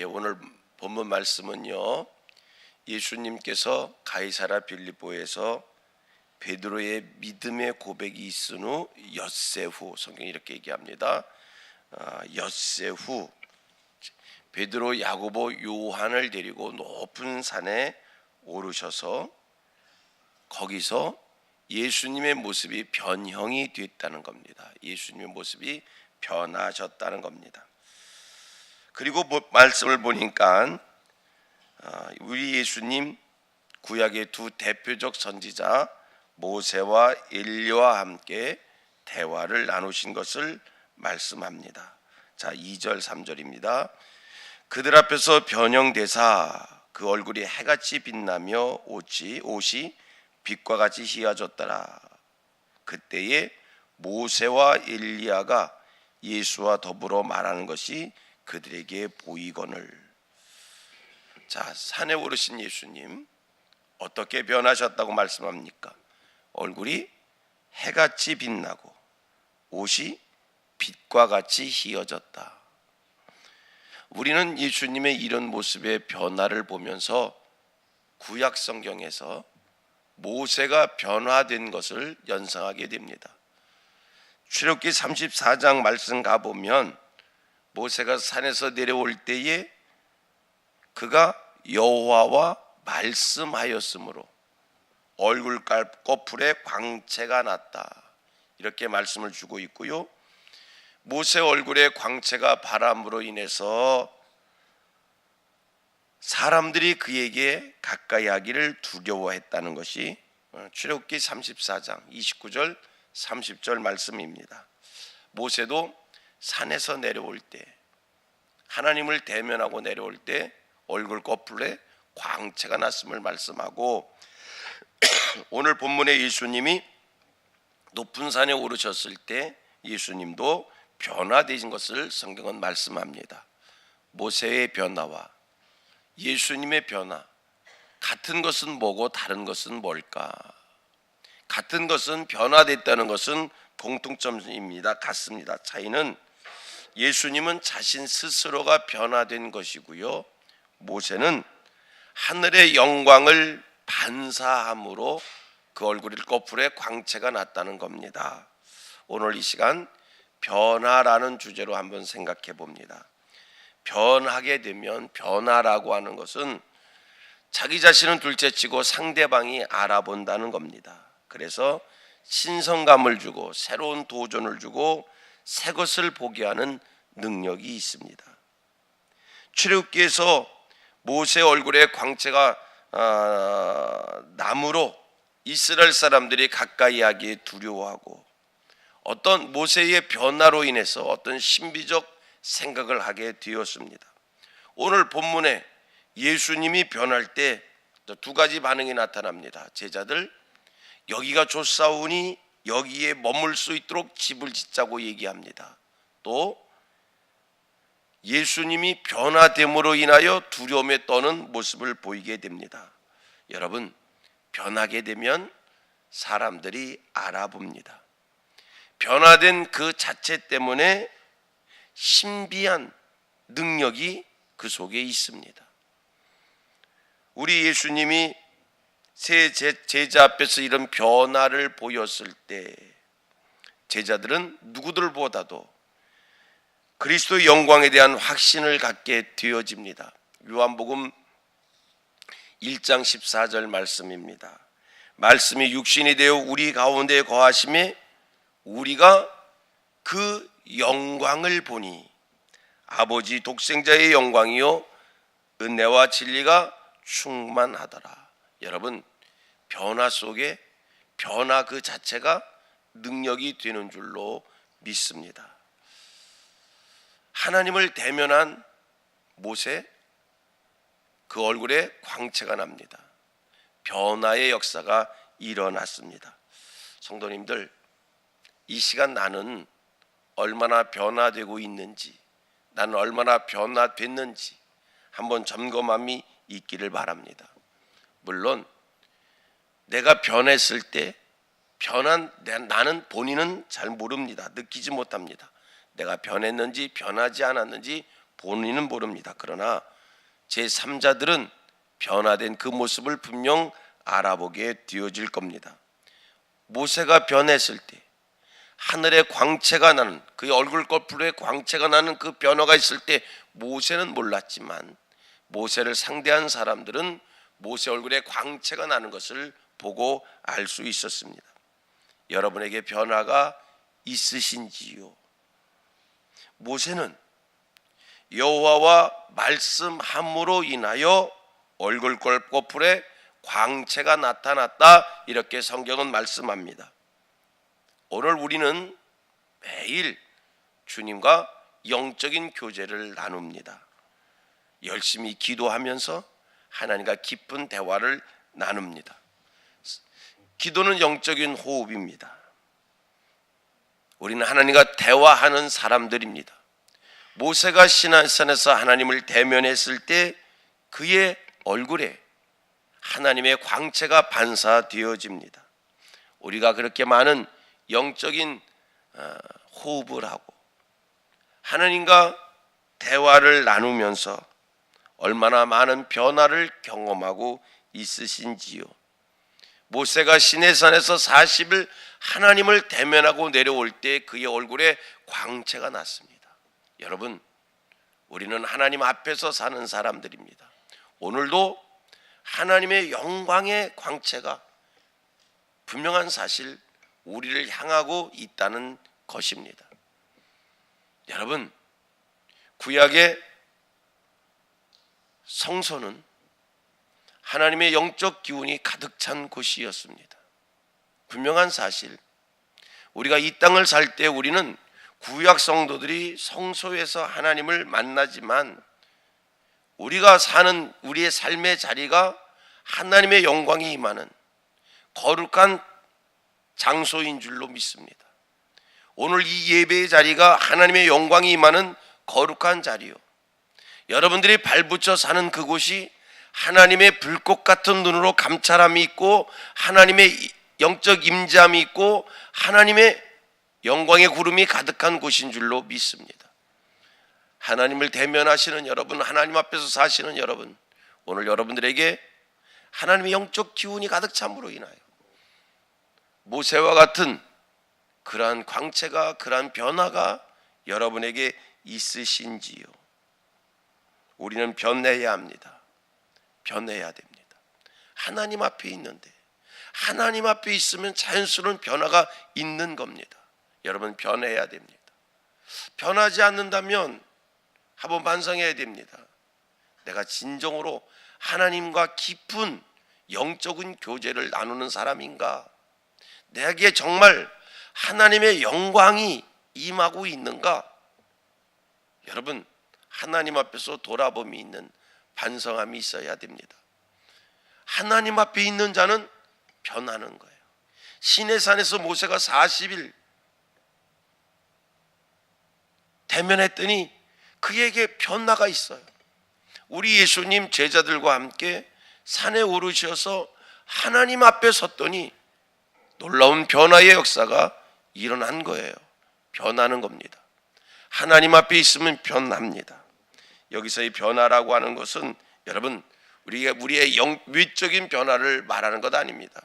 오늘 본문 말씀은요, 예수님께서 가이사랴 빌립보에서 베드로의 믿음의 고백이 있은 후 엿새 후, 성경이 이렇게 얘기합니다. 엿새 후 베드로, 야고보, 요한을 데리고 높은 산에 오르셔서 거기서 예수님의 모습이 변형이 됐다는 겁니다. 예수님의 모습이 변하셨다는 겁니다. 그리고 말씀을 보니까 우리 예수님 구약의 두 대표적 선지자 모세와 엘리야와 함께 대화를 나누신 것을 말씀합니다. 자, 2절 3절입니다. 그들 앞에서 변형되사 그 얼굴이 해같이 빛나며 옷이 빛과 같이 희어졌더라. 그때에 모세와 엘리야가 예수와 더불어 말하는 것이 그들에게 보이거늘. 자, 산에 오르신 예수님 어떻게 변하셨다고 말씀합니까? 얼굴이 해같이 빛나고 옷이 빛과 같이 희어졌다. 우리는 예수님의 이런 모습의 변화를 보면서 구약 성경에서 모세가 변화된 것을 연상하게 됩니다. 출애굽기 34장 말씀 가보면 모세가 산에서 내려올 때에 그가 여호와와 말씀하였으므로 얼굴 꺼풀에 광채가 났다, 이렇게 말씀을 주고 있고요. 모세 얼굴에 광채가 바람으로 인해서 사람들이 그에게 가까이 하기를 두려워했다는 것이 출애굽기 34장 29절 30절 말씀입니다. 모세도 산에서 내려올 때, 하나님을 대면하고 내려올 때 얼굴 꺼풀에 광채가 났음을 말씀하고, 오늘 본문에 예수님이 높은 산에 오르셨을 때 예수님도 변화되신 것을 성경은 말씀합니다. 모세의 변화와 예수님의 변화, 같은 것은 뭐고 다른 것은 뭘까? 같은 것은 변화됐다는 것은 공통점입니다. 같습니다. 차이는 예수님은 자신 스스로가 변화된 것이고요, 모세는 하늘의 영광을 반사함으로 그 얼굴의 꺼풀에 광채가 났다는 겁니다. 오늘 이 시간 변화라는 주제로 한번 생각해 봅니다. 변하게 되면, 변화라고 하는 것은 자기 자신은 둘째치고 상대방이 알아본다는 겁니다. 그래서 신선감을 주고 새로운 도전을 주고 새 것을 보게 하는 능력이 있습니다. 출애굽기에서 모세 얼굴에 광채가 남으로 이스라엘 사람들이 가까이 하기에 두려워하고, 어떤 모세의 변화로 인해서 어떤 신비적 생각을 하게 되었습니다. 오늘 본문에 예수님이 변할 때 두 가지 반응이 나타납니다. 제자들, 여기가 좋사오니 여기에 머물 수 있도록 집을 짓자고 얘기합니다. 또 예수님이 변화됨으로 인하여 두려움에 떠는 모습을 보이게 됩니다. 여러분, 변하게 되면 사람들이 알아봅니다. 변화된 그 자체 때문에 신비한 능력이 그 속에 있습니다. 우리 예수님이 세 제자 앞에서 이런 변화를 보였을 때 제자들은 누구들보다도 그리스도의 영광에 대한 확신을 갖게 되어집니다. 요한복음 1장 14절 말씀입니다. 말씀이 육신이 되어 우리 가운데 거하심에 우리가 그 영광을 보니 아버지 독생자의 영광이요 은혜와 진리가 충만하더라. 여러분, 변화 속에 변화 그 자체가 능력이 되는 줄로 믿습니다. 하나님을 대면한 모세, 그 얼굴에 광채가 납니다. 변화의 역사가 일어났습니다. 성도님들, 이 시간 나는 얼마나 변화되고 있는지, 나는 얼마나 변화됐는지 한번 점검함이 있기를 바랍니다. 물론 내가 변했을 때 나는 본인은 잘 모릅니다. 느끼지 못합니다. 내가 변했는지 변하지 않았는지 본인은 모릅니다. 그러나 제3자들은 변화된 그 모습을 분명 알아보게 되어질 겁니다. 모세가 변했을 때 하늘의 광채가 나는, 그의 얼굴 껍질에 광채가 나는 그 변화가 있을 때 모세는 몰랐지만 모세를 상대한 사람들은 모세 얼굴에 광채가 나는 것을 보고 알 수 있었습니다. 여러분에게 변화가 있으신지요? 모세는 여호와와 말씀함으로 인하여 얼굴 껍질에 광채가 나타났다, 이렇게 성경은 말씀합니다. 오늘 우리는 매일 주님과 영적인 교제를 나눕니다. 열심히 기도하면서 하나님과 깊은 대화를 나눕니다. 기도는 영적인 호흡입니다. 우리는 하나님과 대화하는 사람들입니다. 모세가 시내산에서 하나님을 대면했을 때 그의 얼굴에 하나님의 광채가 반사되어집니다. 우리가 그렇게 많은 영적인 호흡을 하고 하나님과 대화를 나누면서 얼마나 많은 변화를 경험하고 있으신지요. 모세가 시내산에서 40일 하나님을 대면하고 내려올 때 그의 얼굴에 광채가 났습니다. 여러분, 우리는 하나님 앞에서 사는 사람들입니다. 오늘도 하나님의 영광의 광채가 분명한 사실 우리를 향하고 있다는 것입니다. 여러분, 구약의 성소는 하나님의 영적 기운이 가득 찬 곳이었습니다. 분명한 사실, 우리가 이 땅을 살 때 우리는 구약 성도들이 성소에서 하나님을 만나지만 우리가 사는 우리의 삶의 자리가 하나님의 영광이 임하는 거룩한 장소인 줄로 믿습니다. 오늘 이 예배의 자리가 하나님의 영광이 임하는 거룩한 자리요, 여러분들이 발붙여 사는 그곳이 하나님의 불꽃 같은 눈으로 감찰함이 있고 하나님의 영적 임재함이 있고 하나님의 영광의 구름이 가득한 곳인 줄로 믿습니다. 하나님을 대면하시는 여러분, 하나님 앞에서 사시는 여러분, 오늘 여러분들에게 하나님의 영적 기운이 가득 참으로 인하여 모세와 같은 그러한 광채가, 그러한 변화가 여러분에게 있으신지요? 우리는 변해야 합니다. 변해야 됩니다. 하나님 앞에 있는데, 하나님 앞에 있으면 자연스러운 변화가 있는 겁니다. 여러분, 변해야 됩니다. 변하지 않는다면 한번 반성해야 됩니다. 내가 진정으로 하나님과 깊은 영적인 교제를 나누는 사람인가? 내게 정말 하나님의 영광이 임하고 있는가? 여러분, 하나님 앞에서 돌아봄이 있는 반성함이 있어야 됩니다. 하나님 앞에 있는 자는 변하는 거예요. 시내산에서 모세가 40일 대면했더니 그에게 변화가 있어요. 우리 예수님 제자들과 함께 산에 오르셔서 하나님 앞에 섰더니 놀라운 변화의 역사가 일어난 거예요. 변하는 겁니다. 하나님 앞에 있으면 변합니다. 여기서의 변화라고 하는 것은 여러분, 우리의 외적인 변화를 말하는 것 아닙니다.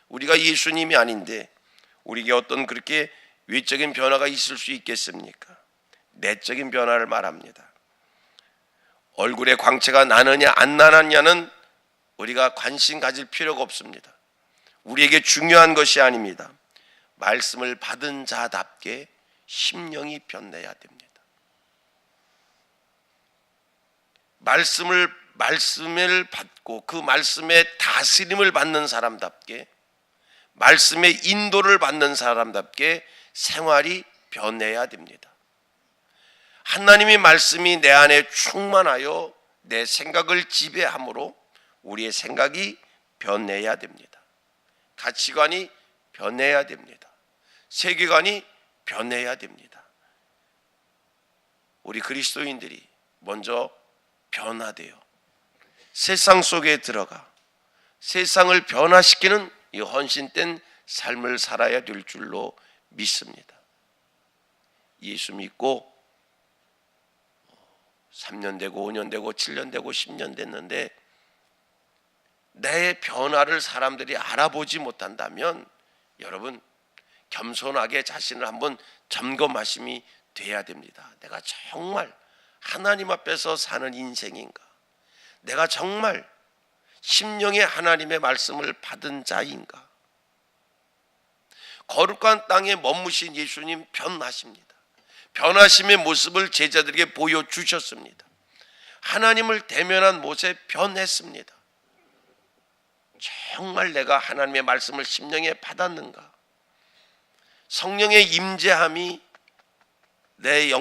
우리가 예수님이 아닌데 우리에게 어떤 그렇게 외적인 변화가 있을 수 있겠습니까? 내적인 변화를 말합니다. 얼굴에 광채가 나느냐 안 나느냐는 우리가 관심 가질 필요가 없습니다. 우리에게 중요한 것이 아닙니다. 말씀을 받은 자답게 심령이 변해야 됩니다. 말씀을 받고 그 말씀의 다스림을 받는 사람답게, 말씀의 인도를 받는 사람답게 생활이 변해야 됩니다. 하나님의 말씀이 내 안에 충만하여 내 생각을 지배함으로 우리의 생각이 변해야 됩니다. 가치관이 변해야 됩니다. 세계관이 변해야 됩니다. 우리 그리스도인들이 먼저 변화되어 세상 속에 들어가 세상을 변화시키는 이 헌신된 삶을 살아야 될 줄로 믿습니다. 예수 믿고 3년 되고 5년 되고 7년 되고 10년 됐는데 내 변화를 사람들이 알아보지 못한다면 여러분 겸손하게 자신을 한번 점검하심이 돼야 됩니다. 내가 정말 하나님 앞에서 사는 인생인가? 내가 정말 심령의 하나님의 말씀을 받은 자인가? 거룩한 땅에 머무신 예수님 변하십니다. 변하심의 모습을 제자들에게 보여주셨습니다. 하나님을 대면한 모세 변했습니다. 정말 내가 하나님의 말씀을 심령에 받았는가? 성령의 임재함이 내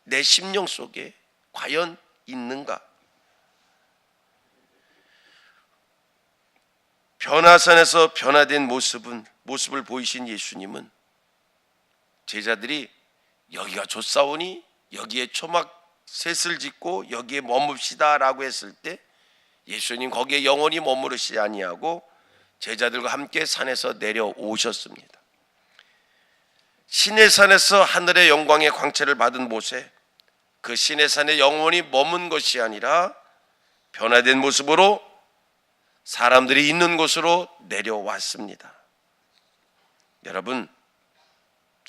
내 심령 속에 과연 있는가? 변화산에서 변화된 모습을 보이신 예수님은 제자들이 여기가 좋사오니 여기에 초막 셋을 짓고 여기에 머뭅시다 라고 했을 때 예수님 거기에 영원히 머무르시지 아니하고 제자들과 함께 산에서 내려오셨습니다. 시내산에서 하늘의 영광의 광채를 받은 모세, 그 시내산에 영원히 머문 것이 아니라 변화된 모습으로 사람들이 있는 곳으로 내려왔습니다. 여러분,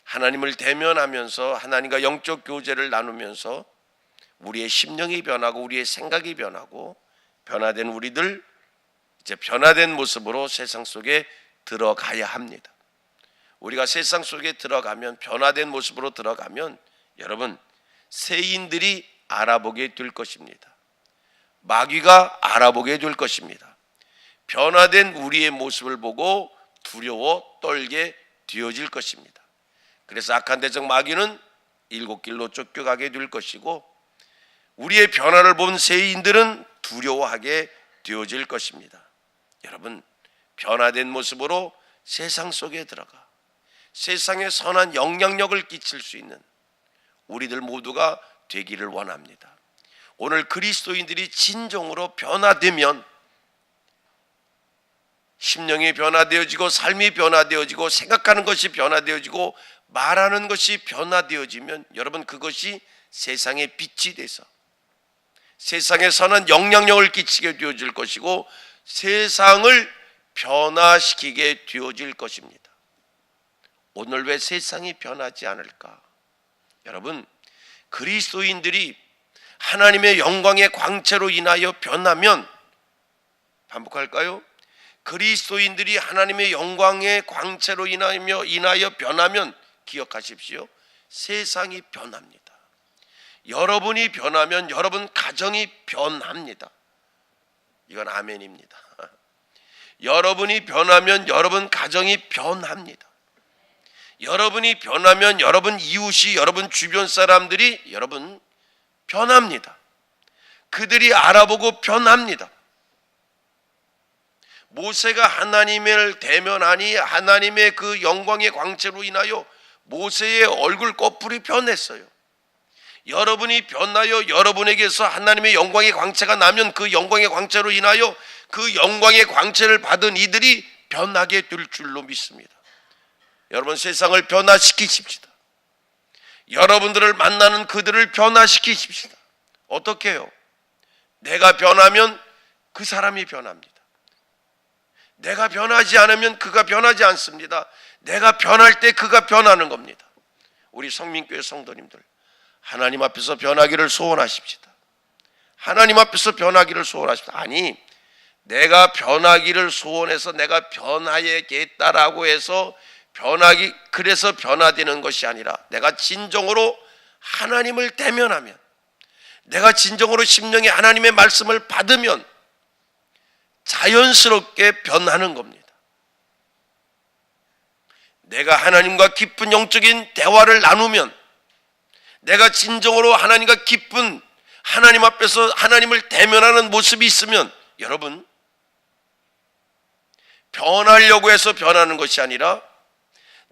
하나님을 대면하면서 하나님과 영적 교제를 나누면서 우리의 심령이 변하고 우리의 생각이 변하고 변화된 우리들, 이제 변화된 모습으로 세상 속에 들어가야 합니다. 우리가 세상 속에 들어가면, 변화된 모습으로 들어가면 여러분 세인들이 알아보게 될 것입니다. 마귀가 알아보게 될 것입니다. 변화된 우리의 모습을 보고 두려워 떨게 되어질 것입니다. 그래서 악한 대적 마귀는 7길로 쫓겨가게 될 것이고 우리의 변화를 본 세인들은 두려워하게 되어질 것입니다. 여러분, 변화된 모습으로 세상 속에 들어가 세상에 선한 영향력을 끼칠 수 있는 우리들 모두가 되기를 원합니다. 오늘 그리스도인들이 진정으로 변화되면 심령이 변화되어지고 삶이 변화되어지고 생각하는 것이 변화되어지고 말하는 것이 변화되어지면 여러분 그것이 세상의 빛이 돼서 세상에 선한 영향력을 끼치게 되어질 것이고 세상을 변화시키게 되어질 것입니다. 오늘 왜 세상이 변하지 않을까? 여러분, 그리스도인들이 하나님의 영광의 광채로 인하여 변하면, 반복할까요? 그리스도인들이 하나님의 영광의 광채로 인하여 변하면 기억하십시오. 세상이 변합니다. 여러분이 변하면 여러분 가정이 변합니다. 이건 아멘입니다. 여러분이 변하면 여러분 가정이 변합니다. 여러분이 변하면 여러분 이웃이, 여러분 주변 사람들이 여러분 변합니다. 그들이 알아보고 변합니다. 모세가 하나님을 대면하니 하나님의 그 영광의 광채로 인하여 모세의 얼굴 껍풀이 변했어요. 여러분이 변하여 여러분에게서 하나님의 영광의 광채가 나면 그 영광의 광채로 인하여 그 영광의 광채를 받은 이들이 변하게 될 줄로 믿습니다. 여러분, 세상을 변화시키십시다. 여러분들을 만나는 그들을 변화시키십시다. 어떻게 해요? 내가 변하면 그 사람이 변합니다. 내가 변하지 않으면 그가 변하지 않습니다. 내가 변할 때 그가 변하는 겁니다. 우리 성민교회 성도님들, 하나님 앞에서 변하기를 소원하십시다. 하나님 앞에서 변하기를 소원하십시다. 아니, 내가 변하기를 소원해서 내가 변하겠다라고 해서 그래서 변화되는 것이 아니라 내가 진정으로 하나님을 대면하면, 내가 진정으로 심령에 하나님의 말씀을 받으면 자연스럽게 변하는 겁니다. 내가 하나님과 깊은 영적인 대화를 나누면, 내가 진정으로 하나님과 깊은 하나님 앞에서 하나님을 대면하는 모습이 있으면 여러분, 변하려고 해서 변하는 것이 아니라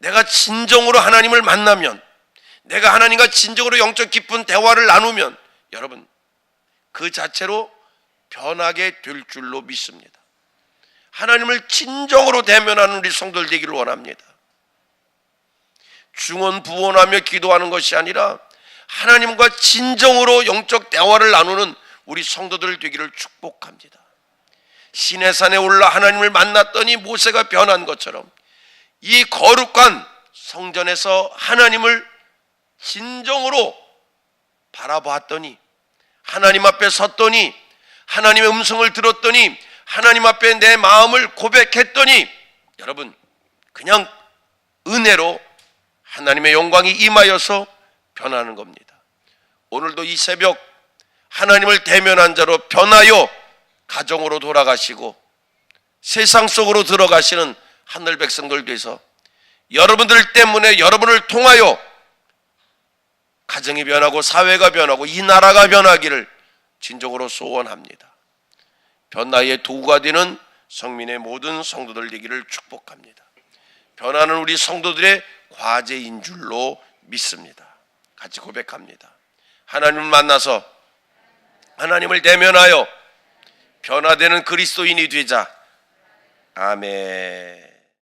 내가 진정으로 하나님을 만나면, 내가 하나님과 진정으로 영적 깊은 대화를 나누면 여러분 그 자체로 변하게 될 줄로 믿습니다. 하나님을 진정으로 대면하는 우리 성도들 되기를 원합니다. 중언부언하며 기도하는 것이 아니라 하나님과 진정으로 영적 대화를 나누는 우리 성도들 되기를 축복합니다. 시내산에 올라 하나님을 만났더니 모세가 변한 것처럼 이 거룩한 성전에서 하나님을 진정으로 바라봤더니, 하나님 앞에 섰더니, 하나님의 음성을 들었더니, 하나님 앞에 내 마음을 고백했더니, 여러분, 그냥 은혜로 하나님의 영광이 임하여서 변하는 겁니다. 오늘도 이 새벽 하나님을 대면한 자로 변하여 가정으로 돌아가시고 세상 속으로 들어가시는 하늘 백성들 돼서 여러분들 때문에, 여러분을 통하여 가정이 변하고 사회가 변하고 이 나라가 변하기를 진정으로 소원합니다. 변화의 도구가 되는 성민의 모든 성도들 되기를 축복합니다. 변화는 우리 성도들의 과제인 줄로 믿습니다. 같이 고백합니다. 하나님을 만나서 하나님을 대면하여 변화되는 그리스도인이 되자. 아멘.